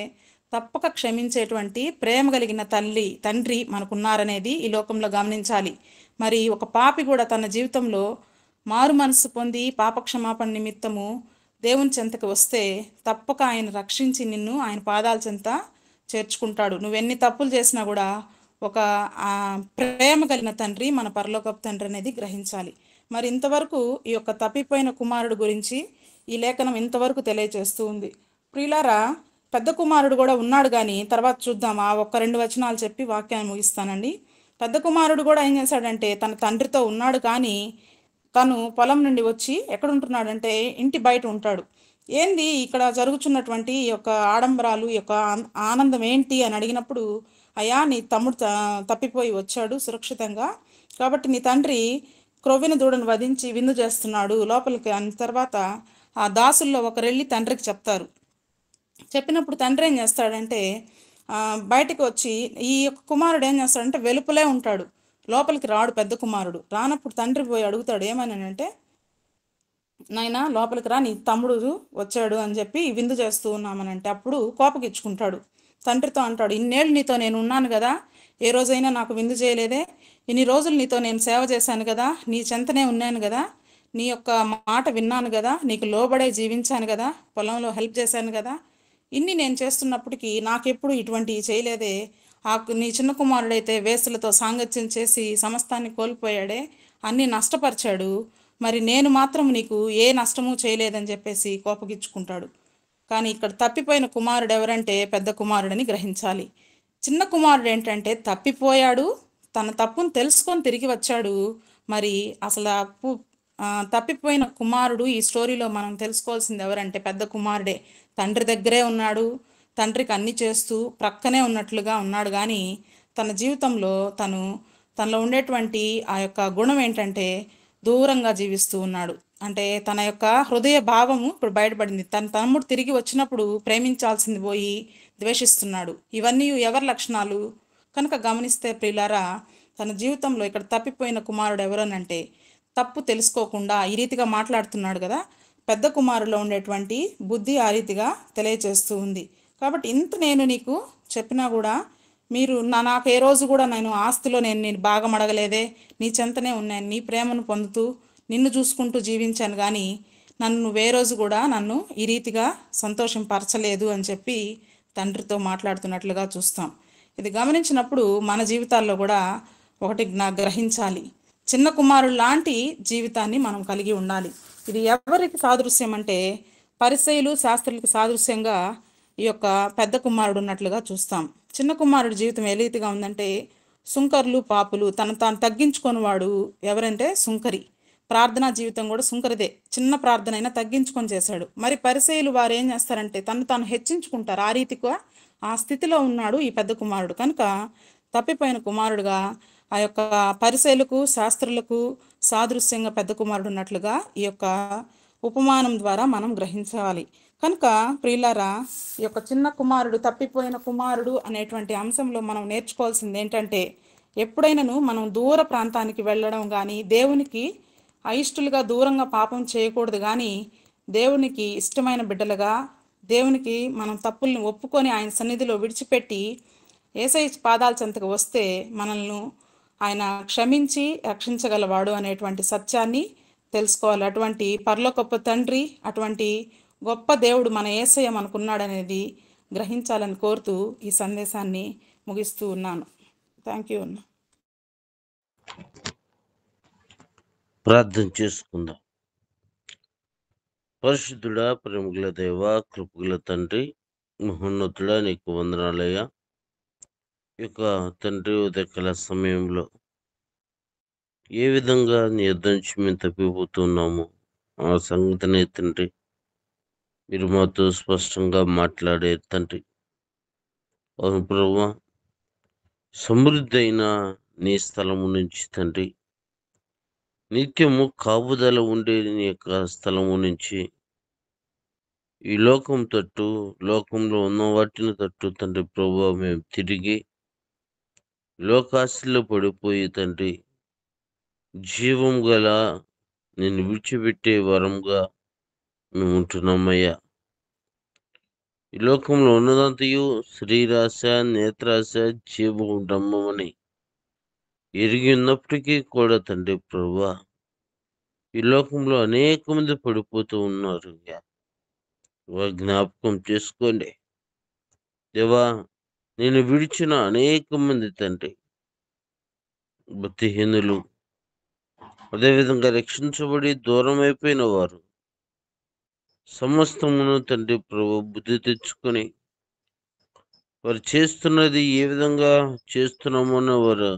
తప్పక క్షమించేటువంటి ప్రేమ కలిగిన తండ్రి మనకున్నారనేది ఈ లోకంలో గమనించాలి. మరి ఒక పాపి కూడా తన జీవితంలో మారు మనసు పొంది పాపక్షమాపణ నిమిత్తము దేవుని చెంతకు వస్తే తప్పక ఆయన రక్షించి నిన్ను ఆయన పాదాల చెంత చేర్చుకుంటాడు. నువ్వెన్ని తప్పులు చేసినా కూడా ఒక ప్రేమ కలిగిన తండ్రి మన పరలోకపు తండ్రి అనేది గ్రహించాలి. మరి ఇంతవరకు ఈ యొక్క తప్పిపోయిన కుమారుడు గురించి ఈ లేఖనం ఇంతవరకు తెలియజేస్తూ ఉంది. ప్రియులారా, పెద్ద కుమారుడు కూడా ఉన్నాడు, కానీ తర్వాత చూద్దాం. ఆ 1-2 వచనాలు చెప్పి వాక్యాన్ని ముగిస్తానండి. పెద్ద కుమారుడు కూడా ఏం చేశాడంటే తన తండ్రితో ఉన్నాడు, కానీ తను పొలం నుండి వచ్చి ఎక్కడుంటున్నాడంటే ఇంటి బయట ఉంటాడు. ఏంది ఇక్కడ జరుగుతున్నటువంటి ఈ యొక్క ఆడంబరాలు, ఈ యొక్క ఆనందం ఏంటి అని అడిగినప్పుడు, అయ్యా నీ తమ్ముడు తప్పిపోయి వచ్చాడు సురక్షితంగా, కాబట్టి నీ తండ్రి క్రొవ్విన దూడను వధించి విందు చేస్తున్నాడు లోపలికి అన్న తర్వాత ఆ దాసుల్లో ఒకరెళ్ళి తండ్రికి చెప్తారు. చెప్పినప్పుడు తండ్రి ఏం చేస్తాడంటే బయటకు వచ్చి ఈ యొక్క కుమారుడు ఏం చేస్తాడంటే వెలుపలే ఉంటాడు, లోపలికి రాడు. పెద్ద కుమారుడు రానప్పుడు తండ్రి పోయి అడుగుతాడు, ఏమనంటే, నాయనా లోపలికి రా, నీ తమ్ముడు వచ్చాడు అని చెప్పి విందు చేస్తూ ఉన్నామనంటే అప్పుడు కోపగిచ్చుకుంటాడు. తండ్రితో అంటాడు, ఇన్నేళ్ళు నీతో నేను ఉన్నాను కదా, ఏ రోజైనా నాకు విందు చేయలేదే, ఇన్ని రోజులు నీతో నేను సేవ చేశాను కదా, నీ చెంతనే ఉన్నాను కదా, నీ యొక్క మాట విన్నాను కదా, నీకు లోబడే జీవించాను కదా, పొలంలో హెల్ప్ చేశాను కదా, ఇన్ని నేను చేస్తున్నప్పటికీ నాకెప్పుడు ఇటువంటివి చేయలేదే. నీ చిన్న కుమారుడైతే వేసులతో సాంగత్యం చేసి సమస్తాన్ని కోల్పోయాడే, అన్నీ నష్టపరిచాడు, మరి నేను మాత్రం నీకు ఏ నష్టము చేయలేదని చెప్పేసి కోపగిచ్చుకుంటాడు. కానీ ఇక్కడ తప్పిపోయిన కుమారుడు ఎవరంటే పెద్ద కుమారుడని గ్రహించాలి. చిన్న కుమారుడు ఏంటంటే తప్పిపోయాడు, తన తప్పును తెలుసుకొని తిరిగి వచ్చాడు. మరి అసలు తప్పిపోయిన కుమారుడు ఈ స్టోరీలో మనం తెలుసుకోవాల్సింది ఎవరంటే పెద్ద కుమారుడే. తండ్రి దగ్గరే ఉన్నాడు, తండ్రికి అన్ని చేస్తూ ప్రక్కనే ఉన్నట్లుగా ఉన్నాడు. కానీ తన జీవితంలో తనలో ఉండేటువంటి ఆ యొక్క గుణం ఏంటంటే దూరంగా జీవిస్తూ ఉన్నాడు. అంటే తన యొక్క హృదయ భావము ఇప్పుడు బయటపడింది. తన తమ్ముడు తిరిగి వచ్చినప్పుడు ప్రేమించాల్సింది పోయి ద్వేషిస్తున్నాడు. ఇవన్నీ ఎవరి లక్షణాలు కనుక గమనిస్తే ప్రియులారా, తన జీవితంలో ఇక్కడ తప్పిపోయిన కుమారుడు ఎవరనంటే తప్పు తెలుసుకోకుండా ఈ రీతిగా మాట్లాడుతున్నాడు కదా. పెద్ద కుమారులో ఉండేటువంటి బుద్ధి ఆ రీతిగా తెలియచేస్తూ ఉంది. కాబట్టి ఇంత నేను నీకు చెప్పినా కూడా మీరు నాకు ఏ రోజు కూడా నేను ఆస్తిలో నేను భాగం అడగలేదే, నీ చెంతనే ఉన్నాను, నీ ప్రేమను పొందుతూ నిన్ను చూసుకుంటూ జీవించాను, కానీ నన్ను ఏ రోజు కూడా నన్ను ఈ రీతిగా సంతోషంపరచలేదు అని చెప్పి తండ్రితో మాట్లాడుతున్నట్లుగా చూస్తాం. ఇది గమనించినప్పుడు మన జీవితాల్లో కూడా ఒకటి గ్రహించాలి, చిన్న కుమారుడు లాంటి జీవితాన్ని మనం కలిగి ఉండాలి. ఇది ఎవరికి సాదృశ్యం అంటే పరిసయ్యులు శాస్త్రులకి సాదృశ్యంగా ఈ యొక్క పెద్ద కుమారుడు ఉన్నట్లుగా చూస్తాం. చిన్న కుమారుడి జీవితం ఏ రీతిగా ఉందంటే సుంకర్లు పాపులు, తాను తగ్గించుకొని వాడు ఎవరంటే సుంకరి. ప్రార్థనా జీవితం కూడా సుంకరిదే. చిన్న ప్రార్థన అయినా తగ్గించుకొని చేశాడు. మరి పరిసయ్యులు వారు ఏం చేస్తారంటే తాను హెచ్చించుకుంటారు. ఆ రీతిగా ఆ స్థితిలో ఉన్నాడు ఈ పెద్ద కుమారుడు. కనుక తప్పిపోయిన కుమారుడుగా ఆ యొక్క పరిసయ్యులకు శాస్త్రులకు సాదృశ్యంగా పెద్ద కుమారుడు ఉన్నట్లుగా ఈ యొక్క ఉపమానం ద్వారా మనం గ్రహించాలి. కనుక ప్రియులారా, ఈ యొక్క చిన్న కుమారుడు తప్పిపోయిన కుమారుడు అనేటువంటి అంశంలో మనం నేర్చుకోవాల్సింది ఏంటంటే ఎప్పుడైనాను మనం దూర ప్రాంతానికి వెళ్ళడం కానీ దేవునికి అయిష్టులుగా దూరంగా పాపం చేయకూడదు. కానీ దేవునికి ఇష్టమైన బిడ్డలుగా దేవునికి మనం తప్పుల్ని ఒప్పుకొని ఆయన సన్నిధిలో విడిచిపెట్టి యేసయ్య పాదాల చెంతకు వస్తే మనల్ని ఆయన క్షమించి రక్షించగలవాడు అనేటువంటి సత్యాన్ని తెలుసుకోవాలి. అటువంటి పరలోకపు తండ్రి, అటువంటి గొప్ప దేవుడు మన యేసయ్య మనకున్నాడనేది గ్రహించాలని కోరుతూ ఈ సందేశాన్ని ముగిస్తూ ఉన్నాను. Thank you. ప్రార్థన చేసుకుందాం. పరిశుద్ధుడా, ప్రేమగల దేవ, కృపగల తండ్రి, మహోన్నతుడా, నీకు వందనాలయ్యా. ఈ యొక్క తండ్రి ఉదయకాల సమయంలో ఏ విధంగా నీ యొద్ద నుంచి మేము తప్పిపోతున్నాము ఆ సంగతిని తండ్రి మీరు మాతో స్పష్టంగా మాట్లాడే తండ్రి. అవును ప్రభువా, సమృద్ధి అయిన నీ స్థలము నుంచి తండ్రి, నిత్యము కాపుదల ఉండే నీ యొక్క స్థలము నుంచి ఈ లోకం తట్టు, లోకంలో ఉన్న వాటిని తట్టు తండ్రి ప్రభువా, మేము తిరిగి లోకాశలో పడిపోయి తండ్రి జీవం గల నేను విడిచిపెట్టే వరంగా మేము ఉంటున్నామయ్యా. ఈ లోకంలో ఉన్నదంతయు శ్రీరాశ, నేత్రాశ, జీవం డమ్మమని ఎరిగి ఉన్నప్పటికీ కూడా తండ్రి ప్రభువా, ఈ లోకంలో అనేక మంది పడిపోతూ ఉన్నారు. జ్ఞాపకం చేసుకోండి దేవా. నేను విడిచిన అనేక మంది తండ్రి భక్తిహీనులు, అదేవిధంగా రక్షించబడి దూరం అయిపోయిన వారు సమస్తమును తండ్రి ప్రభు బుద్ధి తెచ్చుకొని వారు చేస్తున్నది ఏ విధంగా చేస్తున్నామో వారు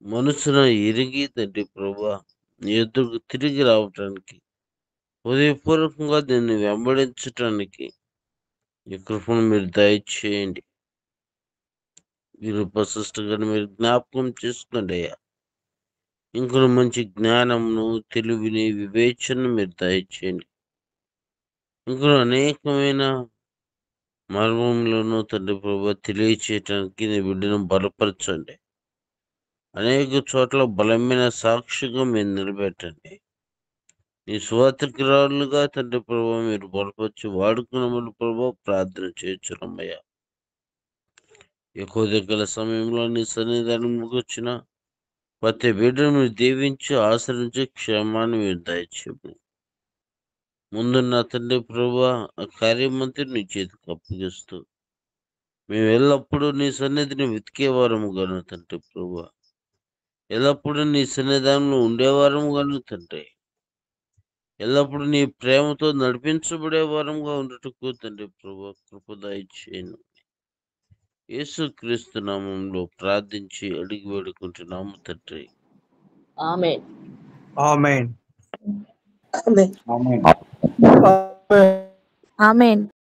మనసున ఎరిగి తండ్రి ప్రభు నీ ఎదురుకు తిరిగి రావటానికి, హృదయపూర్వకంగా దీన్ని వెంబడించటానికి ఈ కృపను మీరు దయచేయండి. మీరు ప్రశస్తగా మీరు జ్ఞాపకం చేసుకోండి అయ్యా. ఇంకొక మంచి జ్ఞానమును, తెలివిని, వివేచనను మీరు దయచేయండి. ఇంకొక అనేకమైన మార్గంలోనూ తండ్రి ప్రభు తెలియచేయటానికి నీ బిడ్డను బలపరచండి. అనేక చోట్ల బలమైన సాక్షిగా మీరు నిలబెట్టండి. నీ స్వాతంత్రాలుగా తండ్రి ప్రభు మీరు బలపరిచి వాడుకున్నామని ప్రభు ప్రార్థన చేయించున్నామయ్యా. ఎక్కువ దగ్గర సమయంలో నీ సన్నిధానంలోకి వచ్చిన ప్రతి బిడ్డను మీరు దీవించి ఆశ్రయించి క్షేమాన్ని మీరు దయచేయండి. ముందున్న తండ్రి ప్రభు ఆ కార్యమంతా నీ చేతికి అప్పగిస్తూ మేము ఎల్లప్పుడూ నీ సన్నిధిని వెతికేవారము గాను తండ్రి ప్రభు, ఎల్లప్పుడూ నీ సన్నిధానంలో ఉండేవారము గాను తండ్రి. ఎల్లప్పుడూ నీ ప్రేమతో నడిపించబడే వారంగా ఉండటకు తండ్రి ప్రభు కృప దయచేయను. యేసుక్రీస్తు నామంలో ప్రార్థించి అడిగి వేడుకుంటున్నాము తండ్రి. ఆమేన్. ఆమేన్. ఆమేన్. ఆమేన్. ఆమేన్.